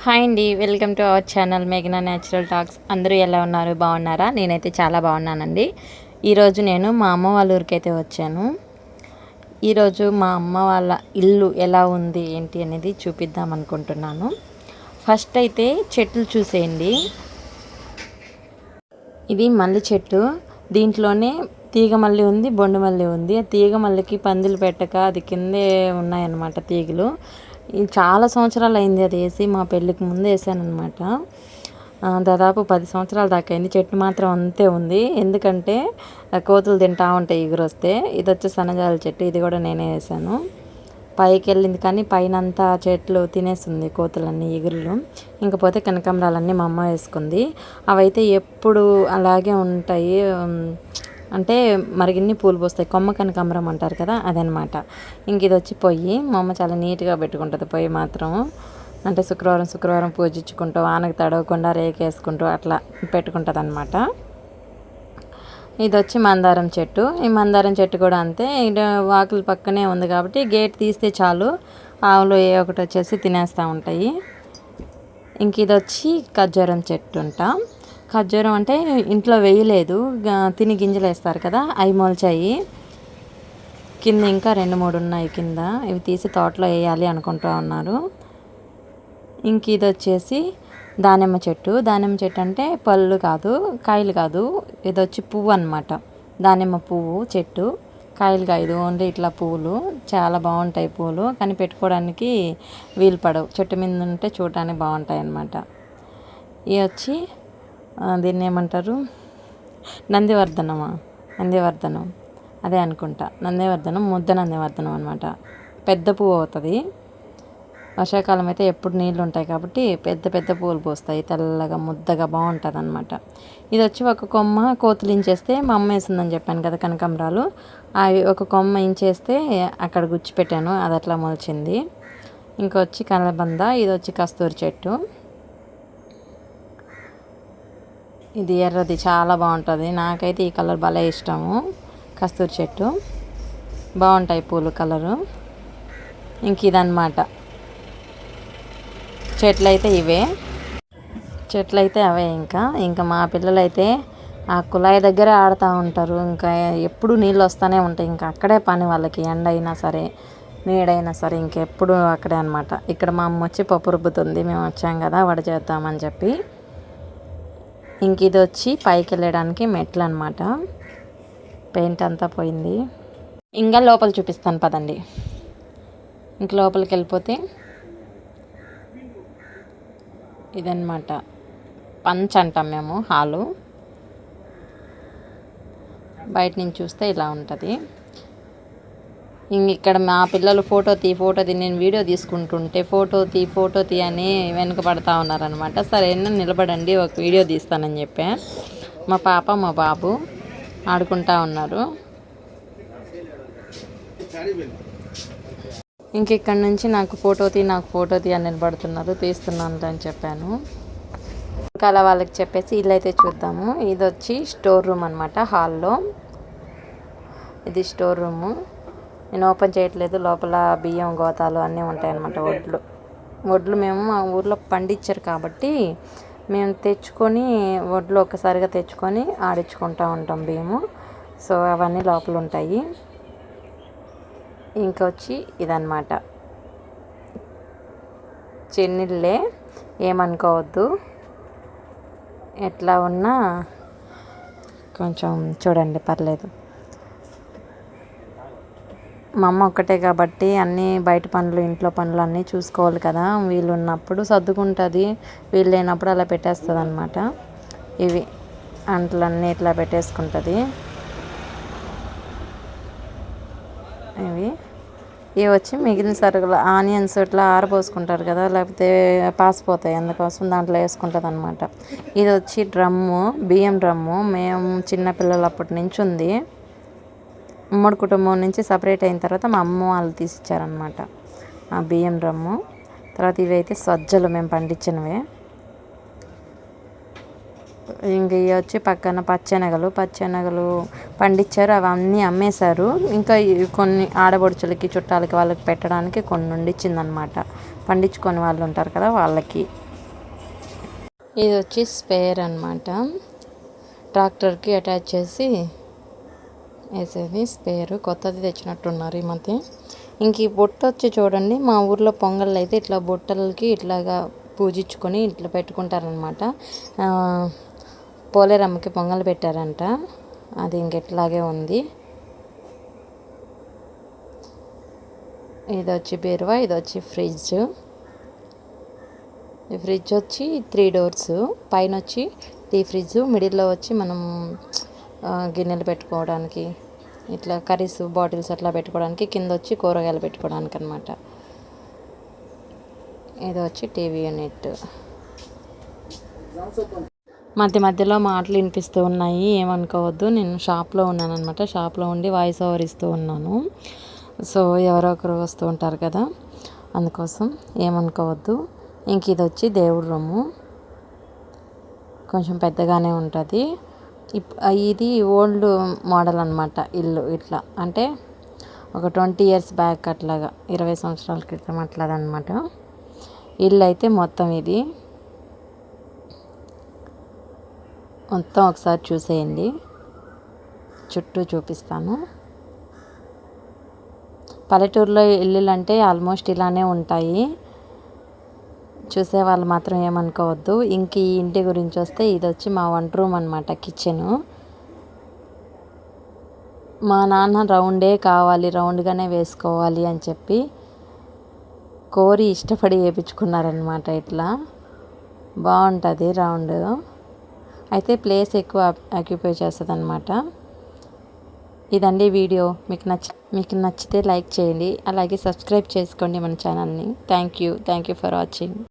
Hi అండి, welcome to our channel మేఘనా natural talks. అందరూ ఎలా ఉన్నారు? బాగున్నారా? నేనైతే చాలా బాగున్నానండి. ఈరోజు నేను మా అమ్మ వాళ్ళ ఊరికైతే వచ్చాను. ఈరోజు మా అమ్మ వాళ్ళ ఇల్లు ఎలా ఉంది ఏంటి అనేది చూపిద్దాం అనుకుంటున్నాను. ఫస్ట్ అయితే చెట్లు చూసేయండి. ఇది మల్లి చెట్టు. దీంట్లోనే తీగ మల్లి ఉంది, బొండు మల్లి ఉంది. ఆ తీగ మల్లికి పందిలు పెట్టక అది కిందే ఉన్నాయన్నమాట తీగలు. చాలా సంవత్సరాలు అయింది అది వేసి. మా పెళ్ళికి ముందు వేసాను అనమాట. దాదాపు 10 సంవత్సరాల దాకా అయింది. చెట్టు మాత్రం అంతే ఉంది. ఎందుకంటే కోతులు తింటా ఉంటాయి ఎగురొస్తే. ఇది వచ్చి సన్నజాజి చెట్టు. ఇది కూడా నేనే వేసాను. పైకి వెళ్ళింది కానీ పైన అంతా చెట్లు తినేస్తుంది కోతులన్నీ, ఎగురులు. ఇంకపోతే కనకాంబరాలన్నీ మా అమ్మ వేసుకుంది. అవైతే ఎప్పుడు అలాగే ఉంటాయి. అంటే మరిగిన్ని పూలు పోస్తాయి. కొమ్మ కనకాంబరం అంటారు కదా, అదనమాట. ఇంక ఇది వచ్చి పొయ్యి. మా అమ్మ చాలా నీట్గా పెట్టుకుంటుంది పొయ్యి మాత్రం. అంటే శుక్రవారం పూజించుకుంటూ వానకు తడవకుండా రేకేసుకుంటూ అట్లా పెట్టుకుంటుంది అనమాట. ఇది వచ్చి మందారం చెట్టు. ఈ మందారం చెట్టు కూడా అంతే. ఇది వాకుల పక్కనే ఉంది కాబట్టి గేట్ తీస్తే చాలు ఆవులు ఏ ఒకటి వచ్చేసి తినేస్తూ ఉంటాయి. ఇంక ఇది వచ్చి ఖర్జూరం చెట్టు ఉంటా. ఖర్జూరం అంటే ఇంట్లో వేయలేదు, తిని గింజలు వేస్తారు కదా, అవి మొలిచాయి. కింద ఇంకా 2-3 ఉన్నాయి కింద. ఇవి తీసి తోటలో వేయాలి అనుకుంటూ ఉన్నారు. ఇంక ఇది వచ్చేసి దానిమ్మ చెట్టు. దానిమ్మ చెట్టు అంటే పళ్ళు కాదు, కాయలు కాదు, ఇది వచ్చి పువ్వు అనమాట. దానిమ్మ పువ్వు చెట్టు. కాయలు కాదు, ఓన్లీ ఇట్లా పువ్వులు. చాలా బాగుంటాయి పువ్వులు, కానీ పెట్టుకోవడానికి వీలు పడవు. చెట్టు మీద ఉంటే చూడటానికి బాగుంటాయి అన్నమాట. ఇవి వచ్చి దీన్ని ఏమంటారు, నందివర్ధనం అదే అనుకుంటా. నందివర్ధనం, ముద్ద నందివర్ధనం అనమాట. పెద్ద పువ్వు అవుతుంది. వర్షాకాలం అయితే ఎప్పుడు నీళ్ళు ఉంటాయి కాబట్టి పెద్ద పెద్ద పువ్వులు పూస్తాయి, తెల్లగా ముద్దగా బాగుంటుంది అనమాట. ఇది వచ్చి ఒక కొమ్మ కోతులు ఇంచేస్తే మా అమ్మ వేసిందని చెప్పాను కదా కనకాంబరాలు, అవి ఒక కొమ్మ ఇంచేస్తే అక్కడ గుచ్చిపెట్టాను, అది అట్లా మొలిచింది. ఇంకొచ్చి కలబంద. ఇది వచ్చి కస్తూరి చెట్టు. ఇది ఎర్రది, చాలా బాగుంటుంది. నాకైతే ఈ కలర్ భలే ఇష్టము. కస్తూరి చెట్టు బాగుంటాయి పూలు కలరు. ఇంక ఇదన్నమాట. చెట్లయితే అవే. ఇంకా మా పిల్లలైతే ఆ కుళాయి దగ్గర ఆడుతూ ఉంటారు. ఇంకా ఎప్పుడు నీళ్ళు వస్తూనే ఉంటాయి. ఇంకా అక్కడే పని వాళ్ళకి, ఎండ అయినా సరే నీడైనా సరే ఇంకెప్పుడు అక్కడే అనమాట. ఇక్కడ మా అమ్మ వచ్చి పప్పు రుబ్బుతుంది. మేము వచ్చాం కదా వడ చేద్దామని చెప్పి. ఇంక ఇది వచ్చి పైకి వెళ్ళడానికి మెట్లు అనమాట. పెయింట్ అంతా పోయింది. ఇంకా లోపల చూపిస్తాను పదండి. ఇంక లోపలికి వెళ్ళిపోతే ఇదన్నమాట. పంచ్ అంటాం మేము, హాలు. బయట నుంచి చూస్తే ఇలా ఉంటుంది. ఇక్కడ మా పిల్లలు ఫోటో తీ నేను వీడియో తీసుకుంటుంటే ఫోటో తీ అని వెనుక పడతా ఉన్నారనమాట. సరే నిలబడండి, ఒక వీడియో తీస్తానని చెప్పా. మా పాప మా బాబు ఆడుకుంటా ఉన్నారు. ఇక్కడ నుంచి నాకు ఫోటో తీ అని నిలబడుతున్నారు. తీస్తున్నాను అని చెప్పాను. ఇంకా అలా వాళ్ళకి చెప్పేసి ఇల్లు అయితే చూద్దాము. ఇది వచ్చి స్టోర్ రూమ్ అనమాట. హాల్లో ఇది స్టోర్ రూము. నేను ఓపెన్ చేయట్లేదు. లోపల బియ్యం గోతాలు అన్నీ ఉంటాయి అన్నమాట. వడ్లు మేము మా ఊర్లో పండించారు కాబట్టి మేము తెచ్చుకొని వడ్లు ఒక్కసారిగా తెచ్చుకొని ఆడించుకుంటూ ఉంటాం బియ్యము. సో అవన్నీ లోపల ఉంటాయి. ఇంకొచ్చి ఇదన్నమాట. చెన్నిళ్ళే, ఏమనుకోవద్దు. ఎట్లా ఉన్నా కొంచెం చూడండి, పర్లేదు. మా అమ్మ ఒక్కటే కాబట్టి అన్నీ బయట పనులు ఇంట్లో పనులు అన్నీ చూసుకోవాలి కదా. వీళ్ళు ఉన్నప్పుడు సర్దుకుంటుంది, వీళ్ళు లేనప్పుడు అలా పెట్టేస్తుంది అనమాట. ఇవి అంట్లన్నీ ఇట్లా పెట్టేసుకుంటుంది. ఇవి వచ్చి మిగిలిన సరుకులు, ఆనియన్స్ ఇట్లా ఆరబోసుకుంటారు కదా, లేకపోతే పాసిపోతాయి, అందుకోసం దాంట్లో వేసుకుంటుంది అనమాట. ఇది వచ్చి డ్రమ్ము, బియ్యం డ్రమ్ము. మేము చిన్నపిల్లలు అప్పటి నుంచి ఉంది. ఉమ్మడి కుటుంబం నుంచి సపరేట్ అయిన తర్వాత మా అమ్మ వాళ్ళు తీసిచ్చారనమాట ఆ బియ్యం డ్రమ్ము. తర్వాత ఇవి అయితే సజ్జలు మేము పండించినవే. ఇంక ఇవి వచ్చి పక్కన పచ్చెనగలు పండించారు. అవన్నీ అమ్మేశారు. ఇంకా కొన్ని ఆడబడుచులకి, చుట్టాలకి, వాళ్ళకి పెట్టడానికి కొన్ని వండించిందనమాట. పండించుకొని వాళ్ళు ఉంటారు కదా వాళ్ళకి. ఇది వచ్చి స్పేర్ అనమాట, ట్రాక్టర్కి అటాచ్ చేసి వేసేది స్పేరు. కొత్తది తెచ్చినట్టున్నారు ఈ మధ్య. ఇంక ఈ బుట్ట వచ్చి చూడండి, మా ఊర్లో పొంగళ్ళు అయితే ఇట్లా బుట్టలకి ఇట్లాగా పూజించుకొని ఇట్లా పెట్టుకుంటారనమాట. పోలేరమ్మకి పొంగల్ పెట్టారంట, అది ఇంకెట్లాగే ఉంది. ఇది వచ్చి బీరువా, ఇది వచ్చి ఫ్రిడ్జ్. ఈ ఫ్రిడ్జ్ వచ్చి 3 డోర్స్, పైన వచ్చి టీ ఫ్రిడ్జ్, మిడిల్లో వచ్చి మనం గిన్నెలు పెట్టుకోవడానికి, ఇట్లా కర్రీస్ బాటిల్స్ అట్లా పెట్టుకోవడానికి, కింద వచ్చి కూరగాయలు పెట్టుకోవడానికి అనమాట. ఇది వచ్చి టీవీ యూనిట్. మధ్య మధ్యలో మాటలు వినిపిస్తూ ఉన్నాయి, ఏమనుకోవద్దు. నేను షాప్లో ఉన్నాను అనమాట, షాప్లో ఉండి వాయిస్ ఓవర్ ఇస్తూ ఉన్నాను. సో ఎవరో ఒకరు వస్తూ ఉంటారు కదా, అందుకోసం ఏమనుకోవద్దు. ఇంక ఇది వచ్చి దేవుడి రూము, కొంచెం పెద్దగానే ఉంటుంది. ఇది ఓల్డ్ మోడల్ అనమాట ఇల్లు. ఇట్లా అంటే ఒక 20 years బ్యాక్, అట్లాగా 20 సంవత్సరాల క్రితం అట్లాగనమాట ఇల్లు అయితే. మొత్తం ఇది మొత్తం ఒకసారి చూసేయండి, చుట్టూ చూపిస్తాను. పల్లెటూరులో ఇల్లులు అంటే ఆల్మోస్ట్ ఇలానే ఉంటాయి, చూసే వాళ్ళు మాత్రం ఏమనుకోవద్దు. ఇంక ఈ ఇంటి గురించి వస్తే, ఇది వచ్చి మా వంట రూమ్ అనమాట, కిచెను. మా నాన్న రౌండే కావాలి, రౌండ్గానే వేసుకోవాలి అని చెప్పి కోరి ఇష్టపడి వేయించుకున్నారనమాట. ఇట్లా బాగుంటుంది రౌండ్, అయితే ప్లేస్ ఎక్కువ ఆక్యుపై చేస్తుంది అనమాట. ఇదండి వీడియో. మీకు నచ్చితే లైక్ చేయండి, అలాగే సబ్స్క్రైబ్ చేసుకోండి మన ఛానల్ని. Thank you for watching.